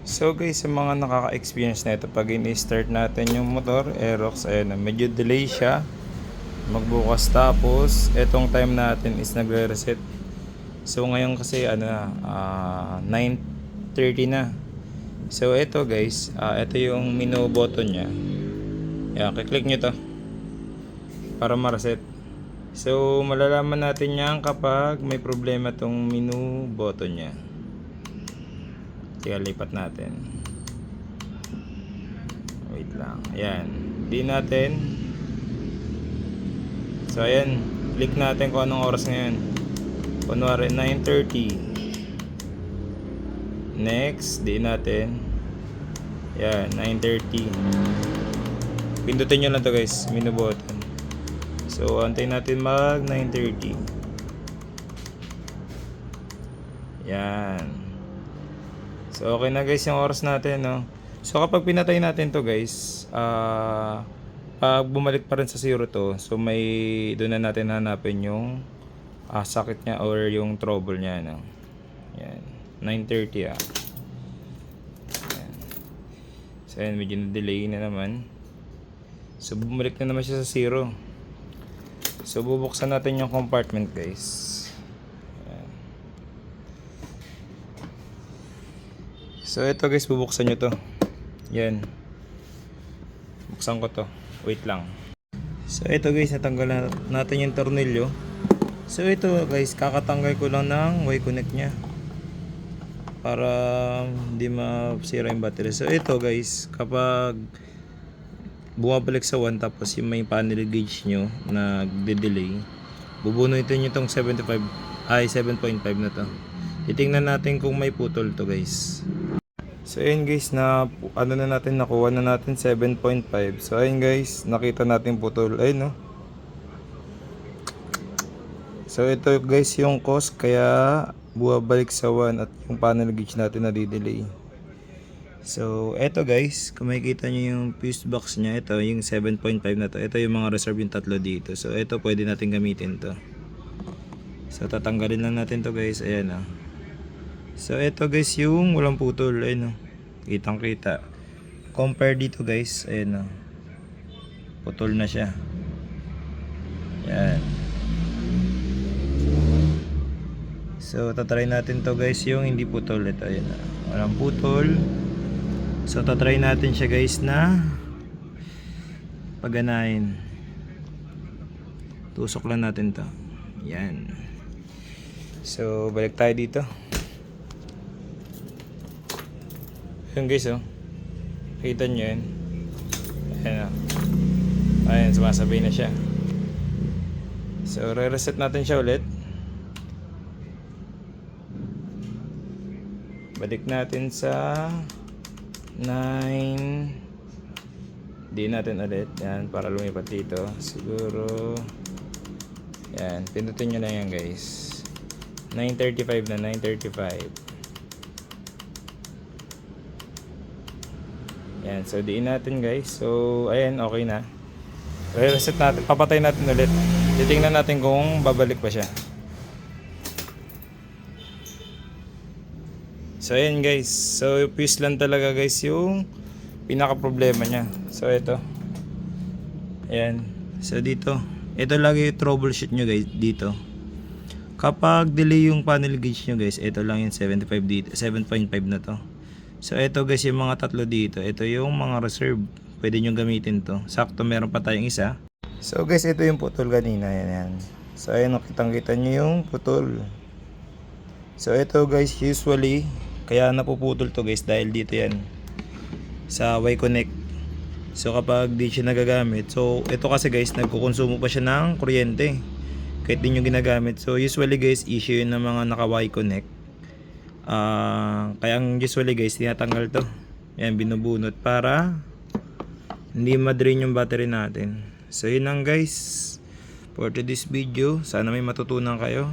So guys, sa mga nakaka-experience na ito, pag ini-start natin yung motor, Aerox, ayun na, medyo delay siya magbukas, tapos etong time natin is nagre-reset. So ngayon kasi 9:30 na. So ito guys, ito yung menu button niya. Yan, kiklik nyo to para ma-reset. So malalaman natin yan kapag may problema tong menu button niya. Kaya lipat natin. Wait lang. Ayan. Di natin. So ayan. Click natin kung anong oras ngayon. Kunwari 9:30. Next. Di natin. Ayan. 9:30. Pindutin nyo lang to guys. Menu button. So antayin natin mag 9:30. Ayan. So okay na guys yung oras natin, no. So kapag pinatay natin to guys, pag bumalik pa rin sa 0 to, so may doon na natin hanapin yung sakit niya or yung trouble niya, no. Yan, 9:30 Yan. So yan, medyo na-delay na naman. So bumalik na naman siya sa 0. So bubuksan natin yung compartment guys. So ito guys, bubuksan nyo to. Yan. Buksan ko to. Wait lang. So ito guys, natanggal natin yung tornilyo. So ito guys, kakatanggal ko lang ng Y-connect nya para hindi masira yung battery. So ito guys, kapag bumabalik sa 1 tapos yung may panel gauge nyo na nagde-delay, bubunutin nyo itong 7.5 na to. Titingnan natin kung may putol to guys. So ayun guys, na nakuha na natin 7.5. So ayun guys, nakita natin putol. Ayun, no. So ito guys yung cause kaya buwabalik sa 1 at yung panel gauge natin nadidelay. So eto guys, kung makikita nyo yung fuse box nya, ito yung 7.5 na to. Ito yung mga reserve yung tatlo dito. So ito pwede natin gamitin to. So tatanggalin lang natin to guys. Ayan, oh. So ito guys yung walang putol. Ayun, oh. Kitang kita. Compare dito guys. Ayun, oh. Putol na siya. Yan. So tatry natin to guys yung hindi putol. Ito, ayun, oh. Walang putol. So tatry natin siya guys na paganahin. Tusok lang natin to. Yan. So balik tayo dito. Yun guys, oh. Kita nyo yun. Ayan, oh. Ayan, sumasabay na siya. So re-reset natin siya ulit. Balik natin sa 9. Di natin ulit. Yan, para lumipat dito. Siguro yan, pindutin nyo na yan guys. 9:35 na, 9:35. Yan, so diin natin guys. So ayan, okay na. Re-reset natin, papatay natin ulit. Titingnan natin kung babalik pa siya. So ayan guys, so fuse lang talaga guys yung pinaka problema niya. So ito. Ayan. So dito, ito lagi yung troubleshoot nyo guys dito. Kapag delay yung panel gauge nyo guys, ito lang yung 75 dito, 7.5 na to. So ito guys yung mga tatlo dito, ito yung mga reserve. Pwede nyo gamitin to. Sakto meron pa tayong isa. So guys, ito yung putol kanina. Yan. So ayan, kitang-kita nyo yung putol. So ito guys, usually kaya napuputol to guys dahil dito yan sa Y-connect. So kapag di siya nagagamit, so ito kasi guys, nagkukonsumo pa siya ng kuryente kahit di nyo ginagamit. So usually guys, issue yun ng mga naka Y-connect. Kaya usually guys, tinatanggal to. Yan, binubunot para hindi ma-drain yung battery natin. So yun lang guys for today's video. Sana may matutunan kayo.